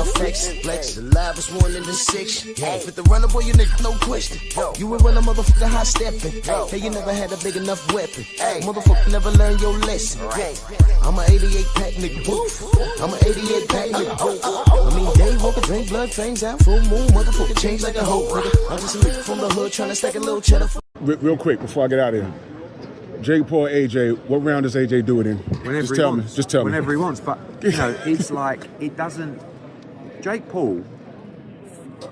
flex. The livest one in the section. With the runner, boy, you nigga, no question. You would run a motherfucker high stepping. Hey, you never had a big enough weapon. Motherfucker never learned your lesson. I'm a 88 pack nigga. I'm a 88 pack nigga. I mean, day walker, drink blood, fangs out, full moon, motherfucker, change like a hoe, nigga. I'm just a nigga from the hood trying to stack a little cheddar. Real quick before I get out of here. Jake Paul, AJ, what round does AJ do it in? Whenever Just tell me. Just tell me. Whenever he wants. But, you know, it's like, it doesn't... Jake Paul,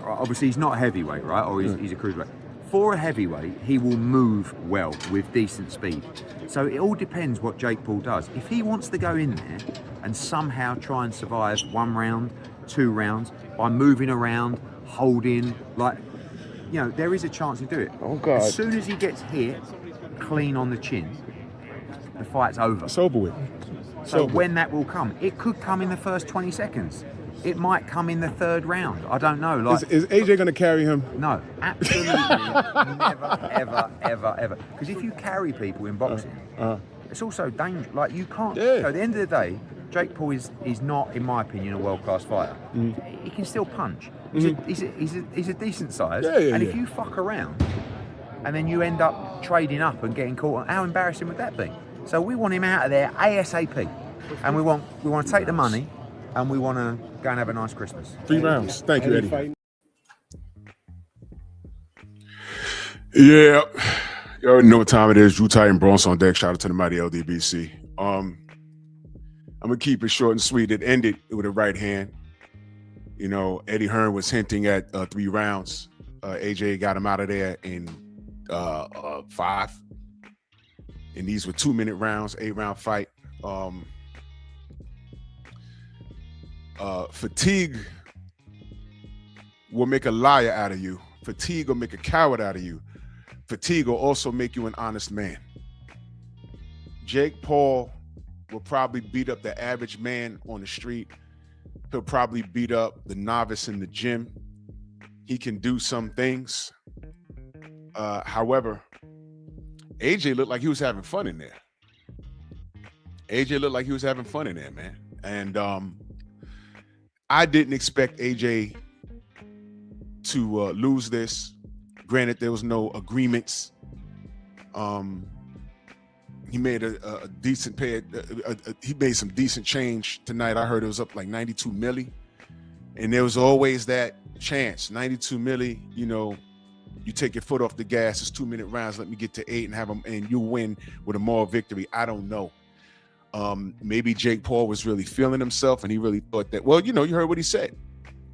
obviously he's not a heavyweight, right? Or he's a cruiserweight. For a heavyweight, he will move well with decent speed. So it all depends what Jake Paul does. If he wants to go in there and somehow try and survive 1 round, 2 rounds, by moving around, holding, like... You know, there is a chance to do it. Oh, God. As soon as he gets hit clean on the chin, the fight's over. It's over with. So when that will come, it could come in the first 20 seconds. It might come in the 3rd round. I don't know. Like, is AJ going to carry him? No, absolutely never, ever, ever, ever. Because if you carry people in boxing, it's also dangerous. Like, you can't. Yeah. So at the end of the day, Jake Paul is not, in my opinion, a world-class fighter. He can still punch. He's a decent size. And if you fuck around and then you end up trading up and getting caught, how embarrassing would that be? So we want him out of there ASAP. And we want to take the money and we want to go and have a nice Christmas. 3 rounds. Thank you, Eddie. Yeah. You already know what time it is. Drew Titan Bronx on deck. Shout out to the mighty LDBC. I'm going to keep it short and sweet. It ended with a right hand. You know, Eddie Hearn was hinting at 3 rounds. AJ got him out of there in 5. And these were 2-minute rounds, 8-round fight. Fatigue will make a liar out of you. Fatigue will make a coward out of you. Fatigue will also make you an honest man. Jake Paul will probably beat up the average man on the street. He'll probably beat up the novice in the gym. He can do some things. However, AJ looked like he was having fun in there. AJ looked like he was having fun in there, man. And I didn't expect AJ to lose this. Granted, there was no agreements. He made a decent pay. He made some decent change tonight. I heard it was up like 92 milli. And there was always that chance. 92 milli, you know, you take your foot off the gas. It's 2-minute rounds. Let me get to 8 and have them, and you win with a moral victory. I don't know. Maybe Jake Paul was really feeling himself, and he really thought that. Well, you know, you heard what he said.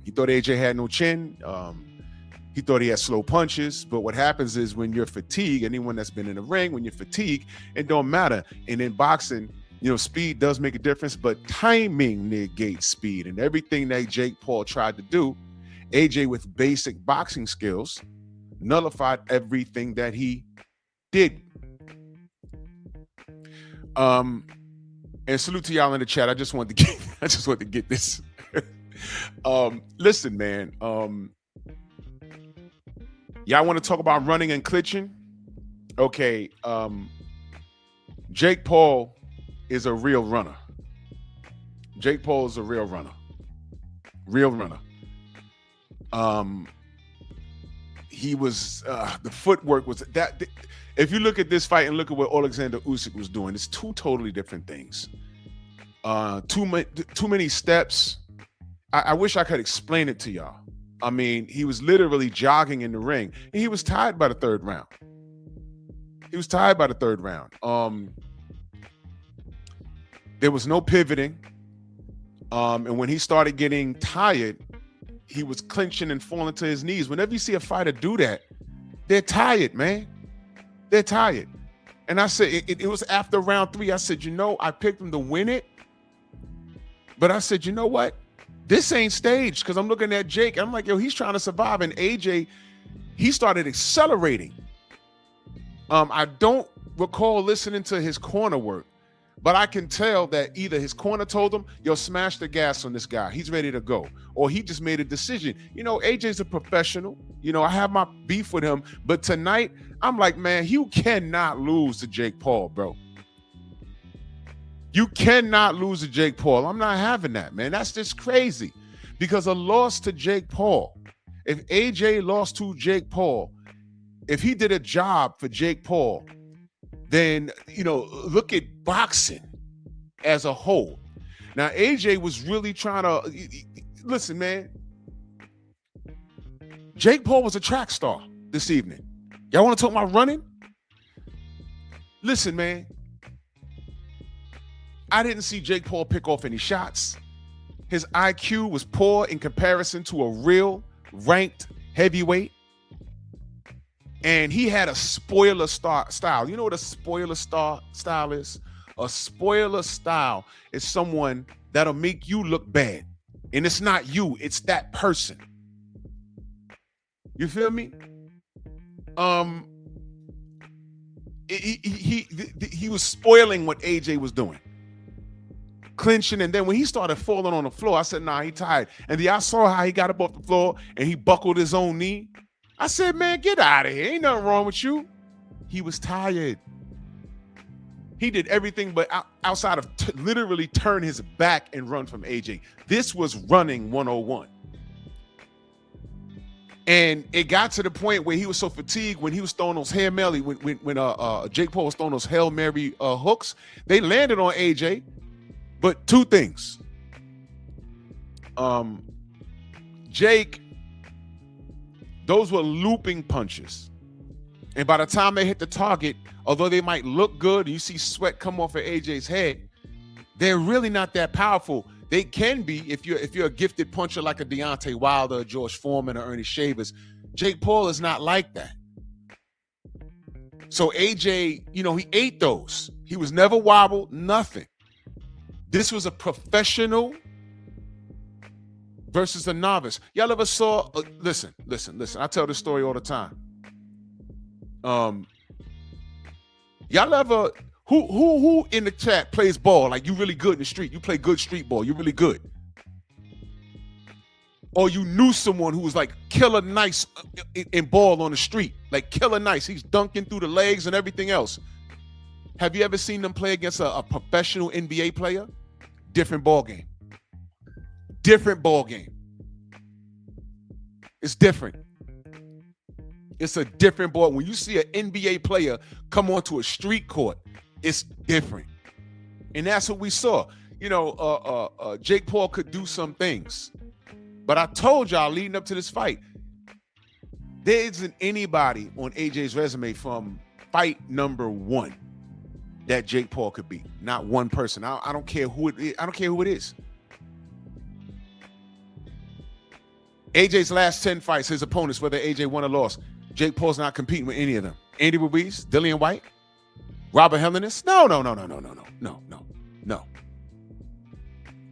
He thought AJ had no chin. He thought he had slow punches. But what happens is when you're fatigued, anyone that's been in the ring, when you're fatigued, it don't matter. And in boxing, you know, speed does make a difference, but timing negates speed. And everything that Jake Paul tried to do, AJ with basic boxing skills nullified everything that he did. And salute to y'all in the chat. I just wanted to get this. Listen, man. Y'all want to talk about running and clinching? Okay. Jake Paul is a real runner. Jake Paul is a real runner. Real runner. He was the footwork was that. If you look at this fight and look at what Alexander Usyk was doing, it's 2 totally different things. Too many steps. I wish I could explain it to y'all. I mean, he was literally jogging in the ring, and he was tied by the 3rd round. There was no pivoting. And when he started getting tired, he was clinching and falling to his knees. Whenever you see a fighter do that, they're tired, man. They're tired. And I said, it was after round 3, I said, you know, I picked him to win it. But I said, you know what? This ain't staged, because I'm looking at Jake. I'm like, yo, he's trying to survive. And AJ, he started accelerating. I don't recall listening to his corner work, but I can tell that either his corner told him, yo, smash the gas on this guy. He's ready to go. Or he just made a decision. You know, AJ's a professional. You know, I have my beef with him. But tonight, I'm like, man, you cannot lose to Jake Paul, bro. You cannot lose to Jake Paul. I'm not having that, man. That's just crazy. because a loss to Jake Paul, if AJ lost to Jake Paul, if he did a job for Jake Paul, then, look at boxing as a whole. Now, AJ was really trying to, listen, man, Jake Paul was a track star this evening. Y'all want to talk about running? Listen, man, I didn't see Jake Paul pick off any shots. His IQ was poor in comparison to a real ranked heavyweight. And he had a spoiler style. You know what a spoiler style is? A spoiler style is someone that'll make you look bad. And it's not you, it's that person. You feel me? He was spoiling what AJ was doing. Clinching, and then when he started falling on the floor, I said, nah, he tired. And then I saw how he got up off the floor and he buckled his own knee. I said, man, get out of here. Ain't nothing wrong with you. He was tired. He did everything but outside of literally turn his back and run from AJ. This was running 101. And it got to the point where he was so fatigued when he was throwing those Hail Mary, when Jake Paul was throwing those Hail Mary hooks, they landed on AJ. But two things. Jake, those were looping punches. And by the time they hit the target, although they might look good, and you see sweat come off of AJ's head, they're really not that powerful. They can be if you're a gifted puncher like a Deontay Wilder, or George Foreman, or Ernie Shavers. Jake Paul is not like that. So AJ, he ate those. He was never wobbled, nothing. This was a professional versus a novice. Y'all ever saw, listen. I tell this story all the time. Y'all ever, who in the chat plays ball? Like, you really good in the street. You play good street ball. You're really good. Or you knew someone who was like killer nice in ball on the street. Like killer nice. He's dunking through the legs and everything else. Have you ever seen them play against a professional NBA player? Different ball game. Different ball game. It's different. It's a different ball. When you see an NBA player come onto a street court, it's different. And that's what we saw. Jake Paul could do some things. But I told y'all leading up to this fight, there isn't anybody on AJ's resume from fight number 1 that Jake Paul could beat. Not one person. I don't care who it is. I don't care who it is. AJ's last 10 fights, his opponents, whether AJ won or lost, Jake Paul's not competing with any of them. Andy Ruiz, Dillian White, Robert Helenius. No.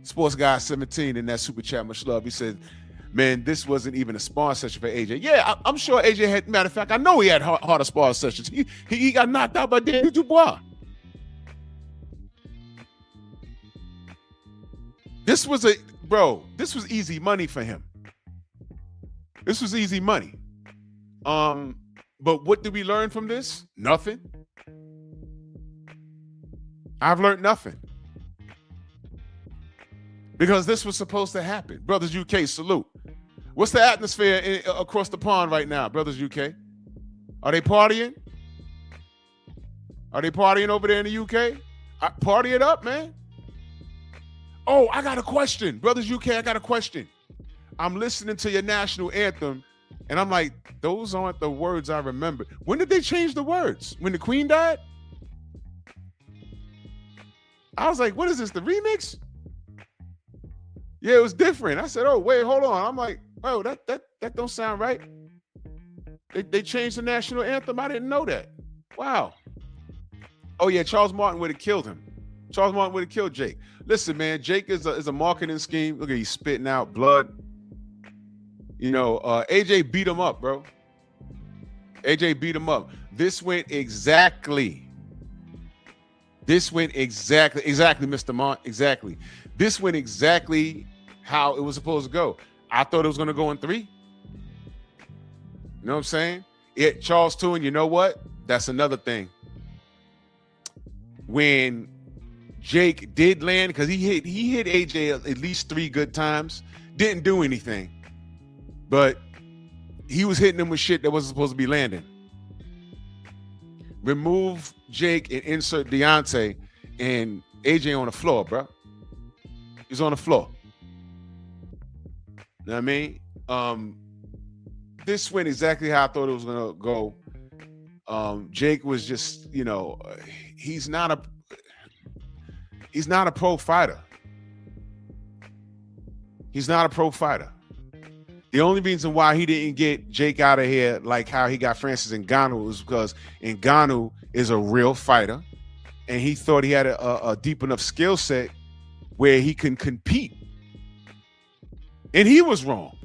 Sports Guy 17 in that super chat, much love. He said, man, this wasn't even a sparring session for AJ. Yeah, I'm sure AJ had, matter of fact, I know he had harder sparring sessions. He got knocked out by Danny Dubois. This was easy money for him. This was easy money. But what did we learn from this? Nothing. I've learned nothing. Because this was supposed to happen. Brothers UK, salute. What's the atmosphere across the pond right now, Brothers UK? Are they partying? Are they partying over there in the UK? Party it up, man. Oh, I got a question. Brothers UK, I got a question. I'm listening to your national anthem, and I'm like, those aren't the words I remember. When did they change the words? When the Queen died? I was like, what is this, the remix? Yeah, it was different. I said, oh, wait, hold on. I'm like, oh, that don't sound right. They changed the national anthem. I didn't know that. Wow. Oh, yeah, Charles Martin would have killed him. Charles Martin would have killed Jake. Listen, man, Jake is a marketing scheme. Look at he's spitting out blood. AJ beat him up, bro. AJ beat him up. This went exactly, Mr. Mont, exactly. This went exactly how it was supposed to go. I thought it was going to go in 3. You know what I'm saying? Charles too, and you know what? That's another thing. When Jake did land, because he hit AJ at least 3 good times. didn't do anything, but he was hitting him with shit that wasn't supposed to be landing. Remove Jake and insert Deontay, and AJ on the floor, bro. He's on the floor. You know what I mean? This went exactly how I thought it was gonna go. Jake was just, you know, he's not a pro fighter. He's not a pro fighter. The only reason why he didn't get Jake out of here like how he got Francis Ngannou was because Ngannou is a real fighter, and he thought he had a deep enough skill set where he can compete. And he was wrong.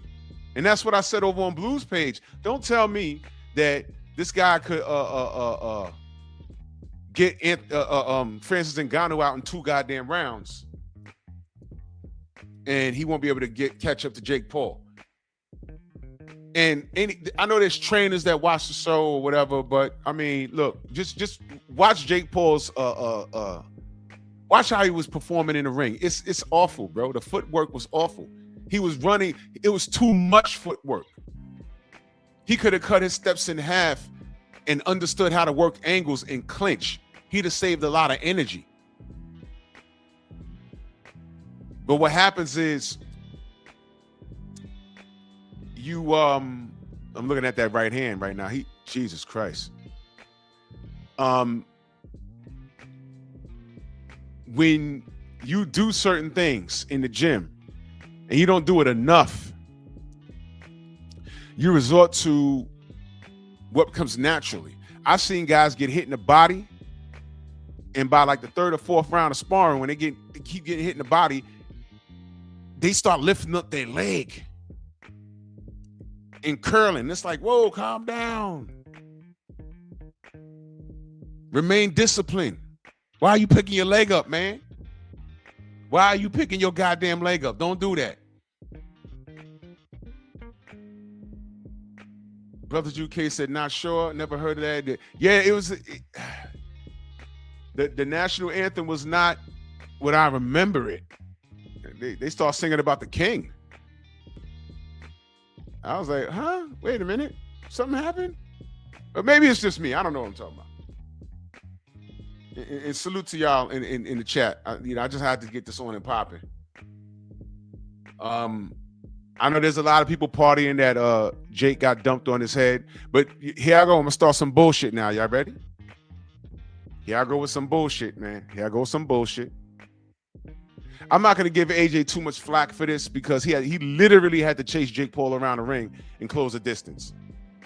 And that's what I said over on Blues page. Don't tell me that this guy could get Francis Ngannou out in 2 goddamn rounds, and he won't be able to catch up to Jake Paul. And I know there's trainers that watch the show or whatever, but I mean, look, just watch Jake Paul's watch how he was performing in the ring. It's awful, bro. The footwork was awful. He was running, it was too much footwork. He could have cut his steps in half and understood how to work angles and clinch. He'd have saved a lot of energy. But what happens is you I'm looking at that right hand right now. Jesus Christ. When you do certain things in the gym and you don't do it enough, you resort to what comes naturally. I've seen guys get hit in the body, and by like the 3rd or 4th round of sparring, when they keep getting hit in the body, they start lifting up their leg and curling. It's like, whoa, calm down. Remain disciplined. Why are you picking your leg up, man? Why are you picking your goddamn leg up? Don't do that. Brothers UK said, not sure. Never heard of that. Yeah, it was. The national anthem was not what I remember it. They start singing about the king. I was like, huh? Wait a minute. Something happened? Or maybe it's just me. I don't know what I'm talking about. And salute to y'all in the chat. I just had to get this on and popping. I know there's a lot of people partying that Jake got dumped on his head, but here I go. I'm gonna start some bullshit now. Y'all ready? Here I go with some bullshit, man. Here I go with some bullshit. I'm not gonna give AJ too much flack for this because he literally had to chase Jake Paul around the ring and close the distance.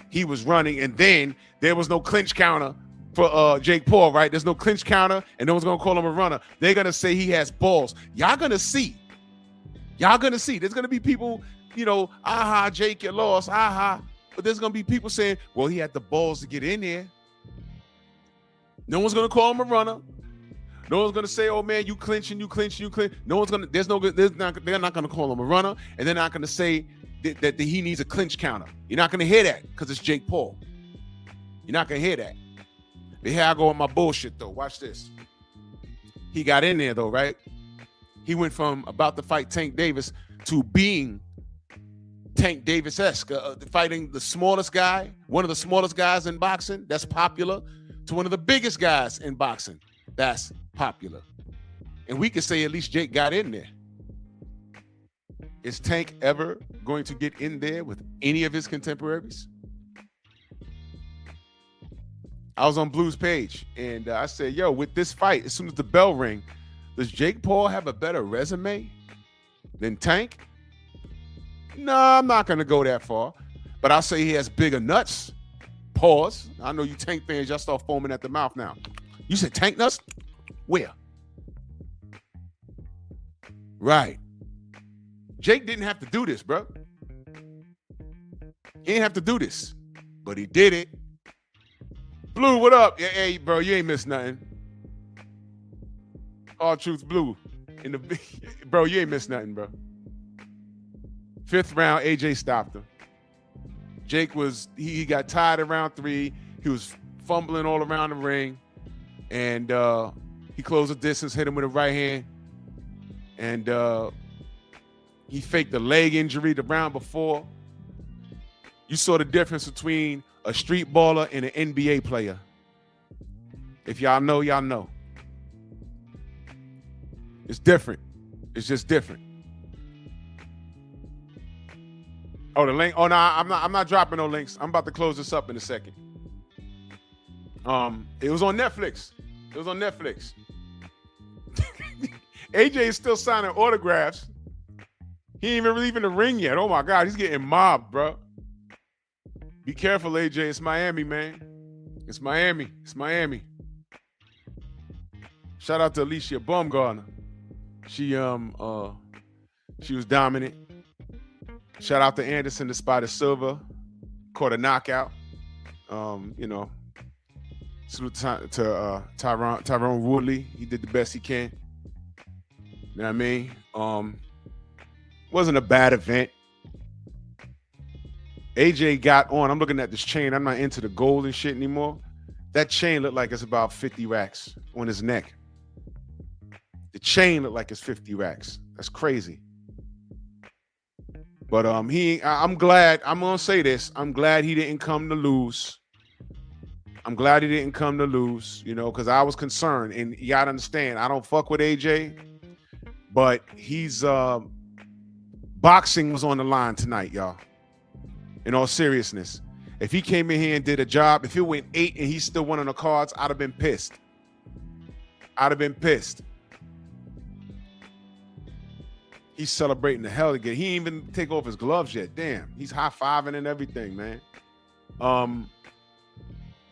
He was running, and then there was no clinch counter for Jake Paul, right? There's no clinch counter, and no one's gonna call him a runner. They're gonna say he has balls. Y'all gonna see. There's gonna be people, aha, Jake, you lost, aha. But there's gonna be people saying, well, he had the balls to get in there. No one's gonna call him a runner. No one's gonna say, oh man, you clinching. No one's gonna, they're not gonna call him a runner, and they're not gonna say that he needs a clinch counter. You're not gonna hear that because it's Jake Paul. You're not gonna hear that. But here I go with my bullshit though. Watch this. He got in there though, right? He went from about to fight Tank Davis to being Tank Davis-esque, fighting the smallest guy, one of the smallest guys in boxing that's popular, to one of the biggest guys in boxing that's popular. And we can say at least Jake got in there. Is Tank ever going to get in there with any of his contemporaries? I was on Blues page and I said, yo, with this fight, as soon as the bell ring, does Jake Paul have a better resume than Tank? No, I'm not going to go that far. But I'll say he has bigger nuts. Pause. I know you Tank fans, y'all start foaming at the mouth now. You said Tank nuts? Where? Right. Jake didn't have to do this, bro. He didn't have to do this. But he did it. Blue, what up? Hey, bro, you ain't missed nothing. All Truth Blue. Bro, you ain't missed nothing, bro. 5th round, AJ stopped him. Jake he got tired in round 3. He was fumbling all around the ring. And he closed the distance, hit him with a right hand. And He faked a leg injury the round before. You saw the difference between a street baller and an NBA player. If y'all know, y'all know. It's different. It's just different. Oh, the link. Oh no, I'm not dropping no links. I'm about to close this up in a second. It was on Netflix. It was on Netflix. AJ is still signing autographs. He ain't even leaving the ring yet. Oh my God, he's getting mobbed, bro. Be careful, AJ. It's Miami, man. It's Miami. It's Miami. Shout out to Alicia Baumgartner. She was dominant. Shout out to Anderson the Spider Silva. Caught a knockout. Salute to Tyrone Woodley. He did the best he can. You know what I mean? Wasn't a bad event. AJ got on. I'm looking at this chain. I'm not into the gold and shit anymore. That chain looked like it's about 50 racks on his neck. The chain looked like it's 50 racks. That's crazy. But I'm glad. I'm gonna say this. I'm glad he didn't come to lose. I'm glad he didn't come to lose. You know, because I was concerned, and you gotta understand. I don't fuck with AJ, but he's boxing was on the line tonight, y'all. In all seriousness, if he came in here and did a job, if it went 8 and he still won on the cards, I'd have been pissed. I'd have been pissed. He's celebrating the hell again. He ain't even take off his gloves yet. Damn, he's high-fiving and everything, man.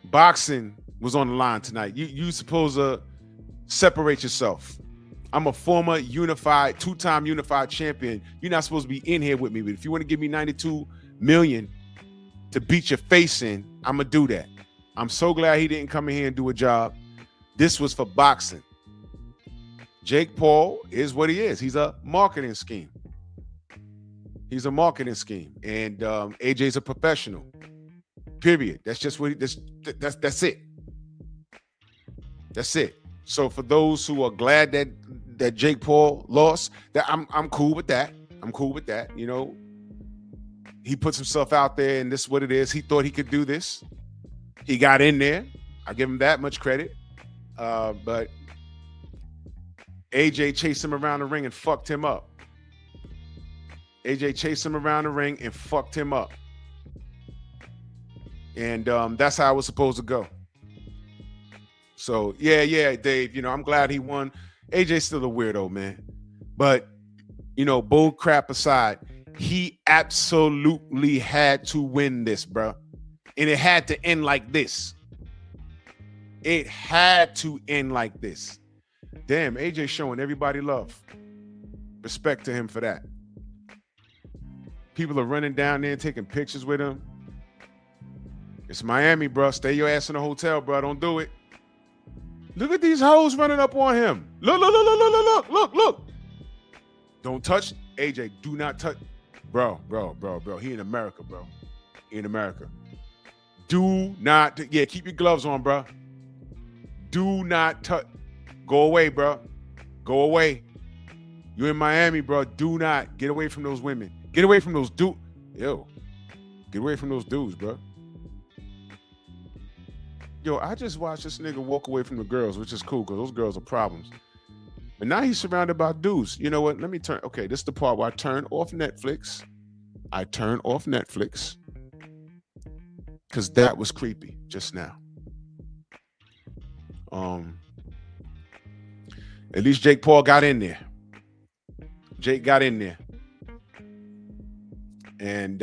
Boxing was on the line tonight. You supposed to separate yourself. I'm a former unified, 2-time unified champion. You're not supposed to be in here with me. But if you want to give me $92 million to beat your face in, I'm going to do that. I'm so glad he didn't come in here and do a job. This was for boxing. Jake Paul is what he is. He's a marketing scheme. He's a marketing scheme. And AJ's a professional. Period. That's just what that's it. That's it. So for those who are glad that Jake Paul lost, that I'm cool with that. I'm cool with that. You know, he puts himself out there, and this is what it is. He thought he could do this. He got in there. I give him that much credit. But AJ chased him around the ring and fucked him up. AJ chased him around the ring and fucked him up. And that's how it was supposed to go. So, yeah, Dave, you know, I'm glad he won. AJ's still a weirdo, man. But, you know, bull crap aside, he absolutely had to win this, bro. And it had to end like this. It had to end like this. Damn, AJ showing everybody love. Respect to him for that. People are running down there and taking pictures with him. It's Miami, bro. Stay your ass in a hotel, bro. Don't do it. Look at these hoes running up on him. Look. Don't touch AJ. Do not touch. Bro. He in America, bro. He in America. Do not. Yeah, keep your gloves on, bro. Do not touch. Go away, bro. Go away. You're in Miami, bro. Do not. Get away from those women. Get away from those dudes. Yo. Get away from those dudes, bro. Yo, I just watched this nigga walk away from the girls, which is cool because those girls are problems. But now he's surrounded by dudes. You know what? Let me turn. Okay, this is the part where I turn off Netflix. I turn off Netflix because that was creepy just now. At least Jake Paul got in there. Jake got in there. And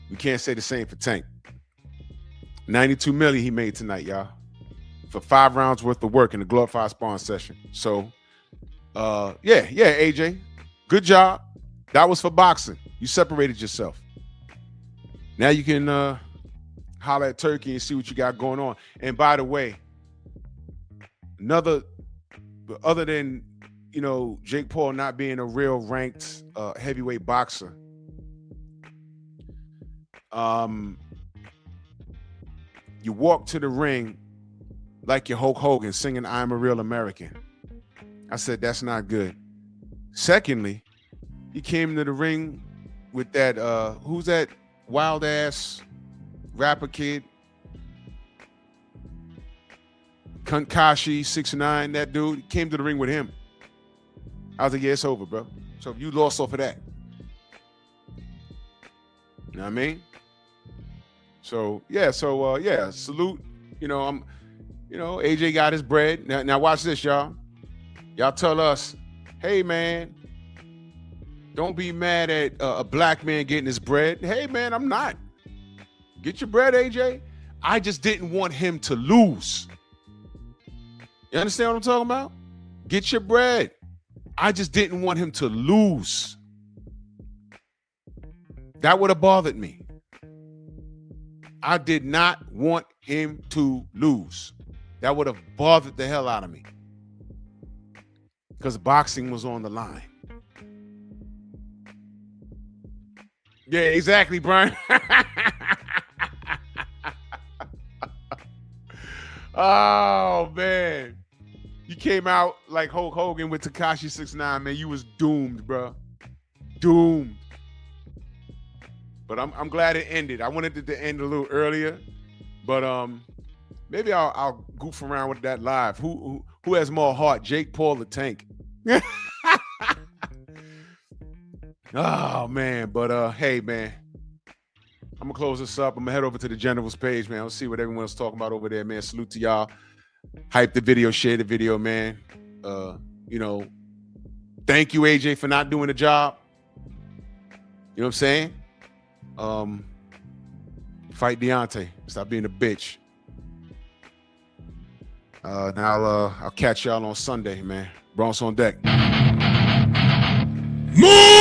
we can't say the same for Tank. 92 million he made tonight, y'all, for 5 rounds worth of work in the glorified sparring session. So, yeah, AJ, good job. That was for boxing. You separated yourself. Now you can holler at Turkey and see what you got going on. And by the way, other than, you know, Jake Paul not being a real ranked heavyweight boxer, you walk to the ring like you're Hulk Hogan singing I'm a Real American. I said, that's not good. Secondly, he came into the ring with that who's that wild ass rapper kid? Kankashi 6ix9ine, that dude came to the ring with him. I was like, yeah, it's over, bro. So you lost off of that. You know what I mean? So yeah, salute. AJ got his bread. Now watch this, y'all. Y'all tell us, hey man, don't be mad at a black man getting his bread. Hey man, I'm not. Get your bread, AJ. I just didn't want him to lose. You understand what I'm talking about? Get your bread. I just didn't want him to lose. That would have bothered me. I did not want him to lose. That would have bothered the hell out of me. Because boxing was on the line. Yeah, exactly, Brian. Oh, man. You came out like Hulk Hogan with Tekashi 6ix9ine, man. You was doomed, bro. Doomed. But I'm glad it ended. I wanted it to end a little earlier, but maybe I'll goof around with that live. Who has more heart, Jake Paul or Tank? Oh man, but hey man, I'm gonna close this up. I'm gonna head over to the Generals page, man. I'll see what everyone's talking about over there, man. Salute to y'all. Hype the video, share the video, man. Thank you, AJ, for not doing the job. You know what I'm saying? Fight Deontay. Stop being a bitch. Now I'll catch y'all on Sunday, man. Bronx on deck. Move!